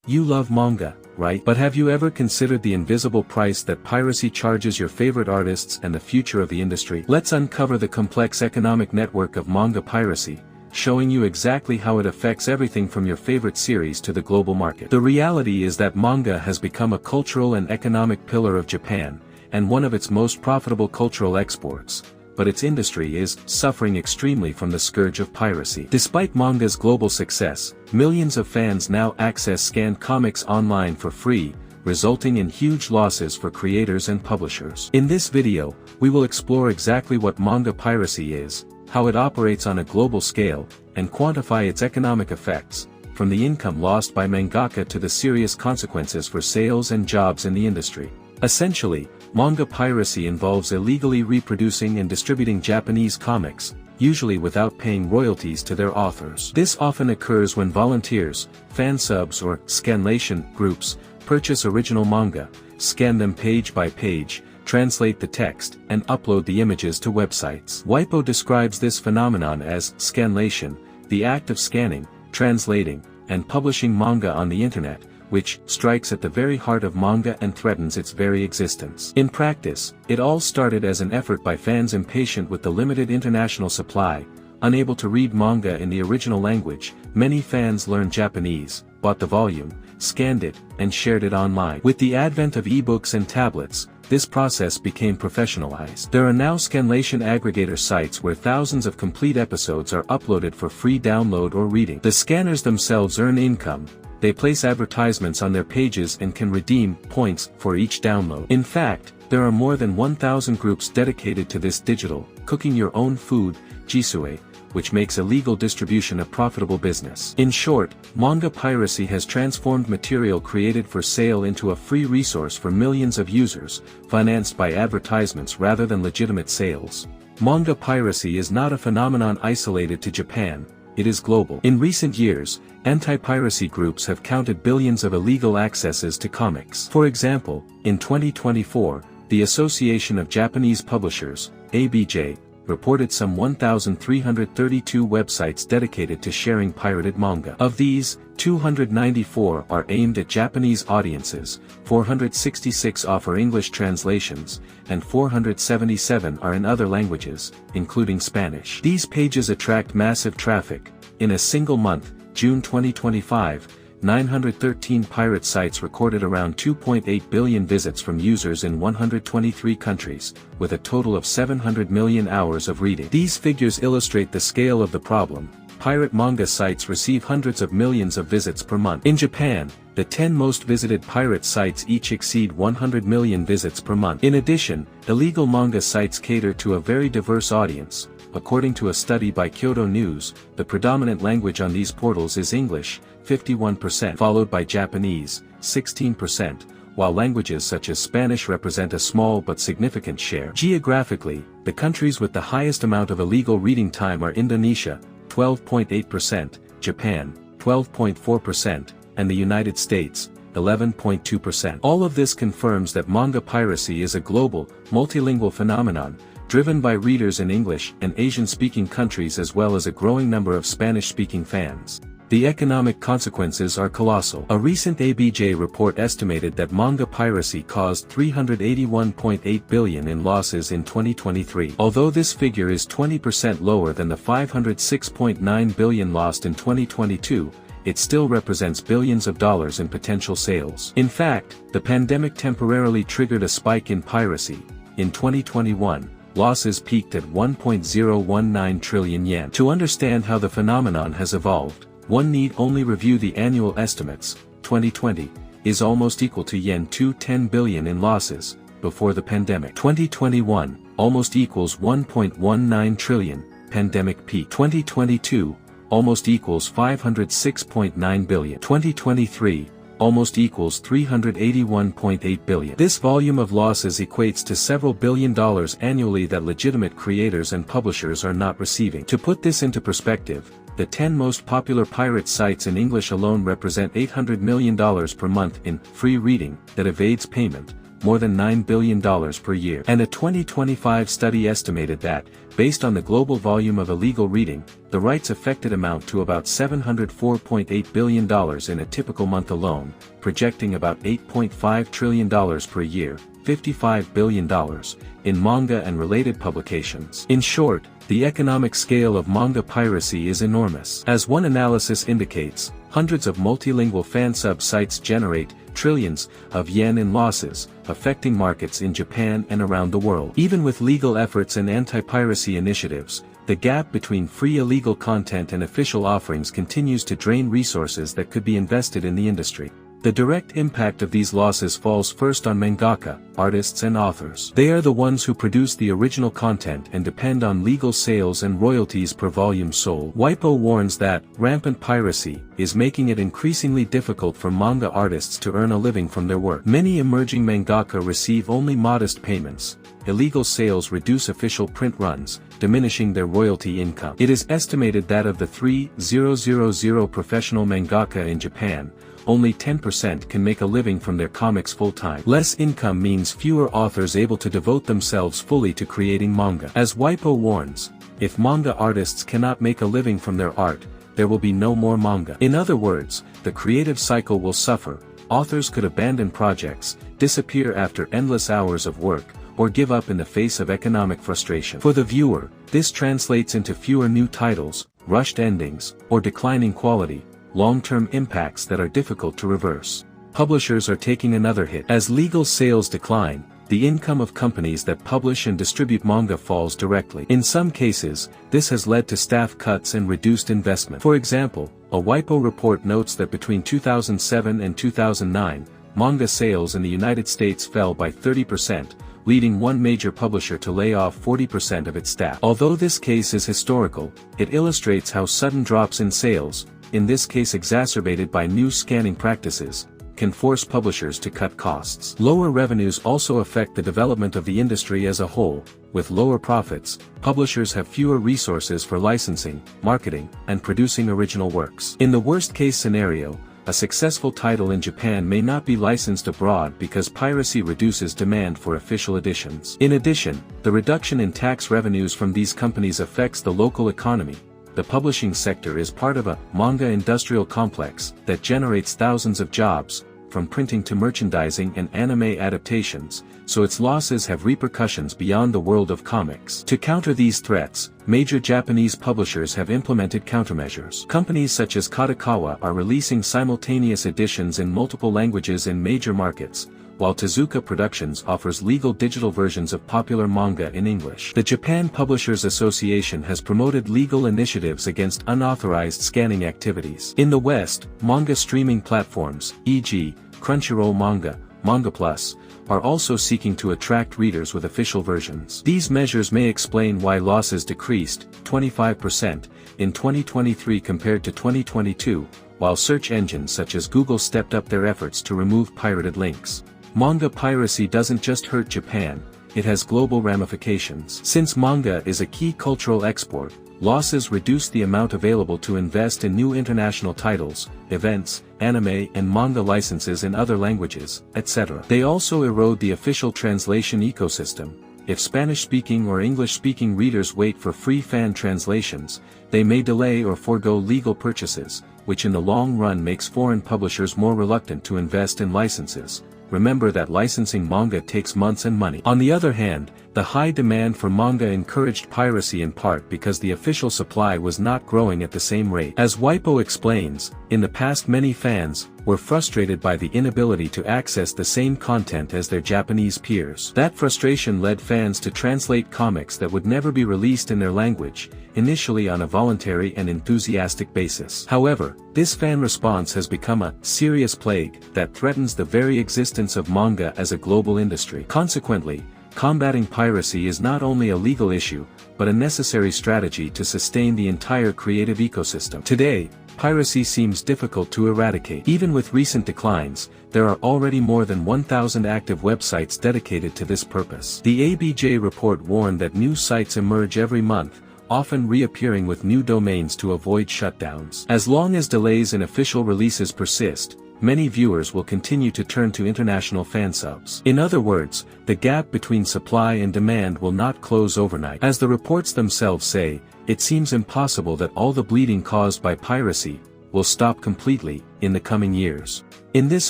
You love manga, right? But have you ever considered the invisible price that piracy charges your favorite artists and the future of the industry? Let's uncover the complex economic network of manga piracy, showing you exactly how it affects everything from your favorite series to the global market. The reality is that manga has become a cultural and economic pillar of Japan, and one of its most profitable cultural exports, but its industry is suffering extremely from the scourge of piracy. Despite manga's global success, millions of fans now access scanned comics online for free, resulting in huge losses for creators and publishers. In this video, we will explore exactly what manga piracy is, how it operates on a global scale, and quantify its economic effects, from the income lost by mangaka to the serious consequences for sales and jobs in the industry. Essentially, manga piracy involves illegally reproducing and distributing Japanese comics, usually without paying royalties to their authors. This often occurs when volunteers, fan subs or scanlation groups, purchase original manga, scan them page by page, translate the text, and upload the images to websites. Weibo describes this phenomenon as scanlation, the act of scanning, translating, and publishing manga on the internet, which strikes at the very heart of manga and threatens its very existence. In practice, it all started as an effort by fans impatient with the limited international supply. Unable to read manga in the original language, many fans learned Japanese, bought the volume, scanned it, and shared it online. With the advent of ebooks and tablets, this process became professionalized. There are now scanlation aggregator sites where thousands of complete episodes are uploaded for free download or reading. The scanners themselves earn income. They place advertisements on their pages and can redeem points for each download. In fact, there are more than 1,000 groups dedicated to this digital, cooking your own food, jisue, which makes illegal distribution a profitable business. In short, manga piracy has transformed material created for sale into a free resource for millions of users, financed by advertisements rather than legitimate sales. Manga piracy is not a phenomenon isolated to Japan. It is global. In recent years, anti-piracy groups have counted billions of illegal accesses to comics. For example, in 2024, the Association of Japanese Publishers, ABJ, reported some 1,332 websites dedicated to sharing pirated manga. Of these, 294 are aimed at Japanese audiences, 466 offer English translations, and 477 are in other languages, including Spanish. These pages attract massive traffic. In a single month, June 2025, 913 pirate sites recorded around 2.8 billion visits from users in 123 countries, with a total of 700 million hours of reading. These figures illustrate the scale of the problem. Pirate manga sites receive hundreds of millions of visits per month. In Japan, the 10 most visited pirate sites each exceed 100 million visits per month. In addition, illegal manga sites cater to a very diverse audience. According to a study by Kyodo News, the predominant language on these portals is English, 51%, followed by Japanese, 16%, while languages such as Spanish represent a small but significant share. Geographically, the countries with the highest amount of illegal reading time are Indonesia, 12.8%, Japan, 12.4%, and the United States, 11.2%. All of this confirms that manga piracy is a global, multilingual phenomenon, driven by readers in English and Asian-speaking countries as well as a growing number of Spanish-speaking fans. The economic consequences are colossal. A recent ABJ report estimated that manga piracy caused $381.8 billion in losses in 2023. Although this figure is 20% lower than the $506.9 billion lost in 2022, it still represents billions of dollars in potential sales. In fact, the pandemic temporarily triggered a spike in piracy. In 2021, losses peaked at 1.019 trillion yen. To understand how the phenomenon has evolved, one need only review the annual estimates. 2020 is almost equal to yen 210 billion in losses before the pandemic. 2021 almost equals 1.19 trillion, pandemic peak. 2022 almost equals 506.9 billion. 2023 almost equals 381.8 billion. This volume of losses equates to several $billion annually that legitimate creators and publishers are not receiving. To put this into perspective, the 10 most popular pirate sites in English alone represent $800 million per month in free reading that evades payment, more than $9 billion per year. And a 2025 study estimated that, based on the global volume of illegal reading, the rights affected amount to about $704.8 billion in a typical month alone, projecting about $8.5 trillion per year, $55 billion, in manga and related publications. In short, the economic scale of manga piracy is enormous. As one analysis indicates, hundreds of multilingual fansub sites generate trillions of yen in losses, affecting markets in Japan and around the world. Even with legal efforts and anti-piracy initiatives, the gap between free illegal content and official offerings continues to drain resources that could be invested in the industry. The direct impact of these losses falls first on mangaka, artists and authors. They are the ones who produce the original content and depend on legal sales and royalties per volume sold. WIPO warns that rampant piracy is making it increasingly difficult for manga artists to earn a living from their work. Many emerging mangaka receive only modest payments. Illegal sales reduce official print runs, diminishing their royalty income. It is estimated that of the 3,000 professional mangaka in Japan, only 10% can make a living from their comics full-time. Less income means fewer authors able to devote themselves fully to creating manga. As WIPO warns, if manga artists cannot make a living from their art, there will be no more manga. In other words, the creative cycle will suffer. Authors could abandon projects, disappear after endless hours of work, or give up in the face of economic frustration. For the viewer, this translates into fewer new titles, rushed endings, or declining quality, long-term impacts that are difficult to reverse. Publishers are taking another hit. As legal sales decline, the income of companies that publish and distribute manga falls directly. In some cases, this has led to staff cuts and reduced investment. For example, a WIPO report notes that between 2007 and 2009, manga sales in the United States fell by 30%, leading one major publisher to lay off 40% of its staff. Although this case is historical, it illustrates how sudden drops in sales, in this case exacerbated by new scanning practices, can force publishers to cut costs. Lower revenues also affect the development of the industry as a whole. With lower profits, publishers have fewer resources for licensing, marketing, and producing original works. In the worst-case scenario, a successful title in Japan may not be licensed abroad because piracy reduces demand for official editions. In addition, the reduction in tax revenues from these companies affects the local economy. The publishing sector is part of a manga industrial complex that generates thousands of jobs, from printing to merchandising and anime adaptations, so its losses have repercussions beyond the world of comics. To counter these threats, major Japanese publishers have implemented countermeasures. Companies such as Kadokawa are releasing simultaneous editions in multiple languages in major markets, while Tezuka Productions offers legal digital versions of popular manga in English. The Japan Publishers Association has promoted legal initiatives against unauthorized scanning activities. In the West, manga streaming platforms, e.g., Crunchyroll Manga, Manga Plus, are also seeking to attract readers with official versions. These measures may explain why losses decreased 25% in 2023 compared to 2022, while search engines such as Google stepped up their efforts to remove pirated links. Manga piracy doesn't just hurt Japan, it has global ramifications. Since manga is a key cultural export, losses reduce the amount available to invest in new international titles, events, anime and manga licenses in other languages, etc. They also erode the official translation ecosystem. If Spanish-speaking or English-speaking readers wait for free fan translations, they may delay or forego legal purchases, which in the long run makes foreign publishers more reluctant to invest in licenses. Remember that licensing manga takes months and money. On the other hand, the high demand for manga encouraged piracy in part because the official supply was not growing at the same rate. As WIPO explains, in the past many fans were frustrated by the inability to access the same content as their Japanese peers. That frustration led fans to translate comics that would never be released in their language, initially on a voluntary and enthusiastic basis. However, this fan response has become a serious plague that threatens the very existence of manga as a global industry. Consequently, combating piracy is not only a legal issue, but a necessary strategy to sustain the entire creative ecosystem. Today, piracy seems difficult to eradicate. Even with recent declines, there are already more than 1,000 active websites dedicated to this purpose. The ABJ report warned that new sites emerge every month, often reappearing with new domains to avoid shutdowns. As long as delays in official releases persist, many viewers will continue to turn to international fansubs. In other words, the gap between supply and demand will not close overnight. As the reports themselves say, it seems impossible that all the bleeding caused by piracy will stop completely in the coming years. In this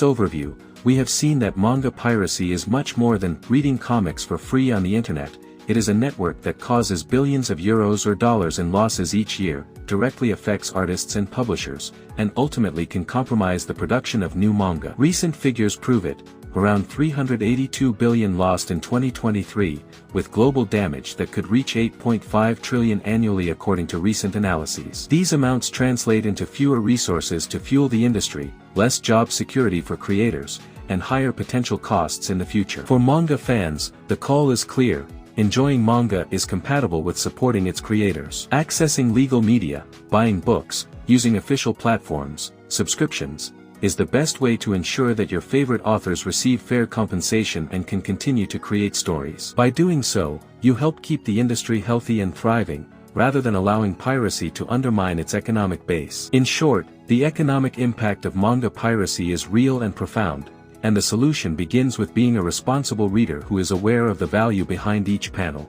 overview, we have seen that manga piracy is much more than reading comics for free on the internet. It is a network that causes billions of euros or dollars in losses each year, directly affects artists and publishers, and ultimately can compromise the production of new manga. Recent figures prove it, around 382 billion lost in 2023, with global damage that could reach 8.5 trillion annually according to recent analyses. These amounts translate into fewer resources to fuel the industry, less job security for creators, and higher potential costs in the future. For manga fans, the call is clear. Enjoying manga is compatible with supporting its creators. Accessing legal media, buying books, using official platforms, subscriptions, is the best way to ensure that your favorite authors receive fair compensation and can continue to create stories. By doing so, you help keep the industry healthy and thriving, rather than allowing piracy to undermine its economic base. In short, the economic impact of manga piracy is real and profound, and the solution begins with being a responsible reader who is aware of the value behind each panel.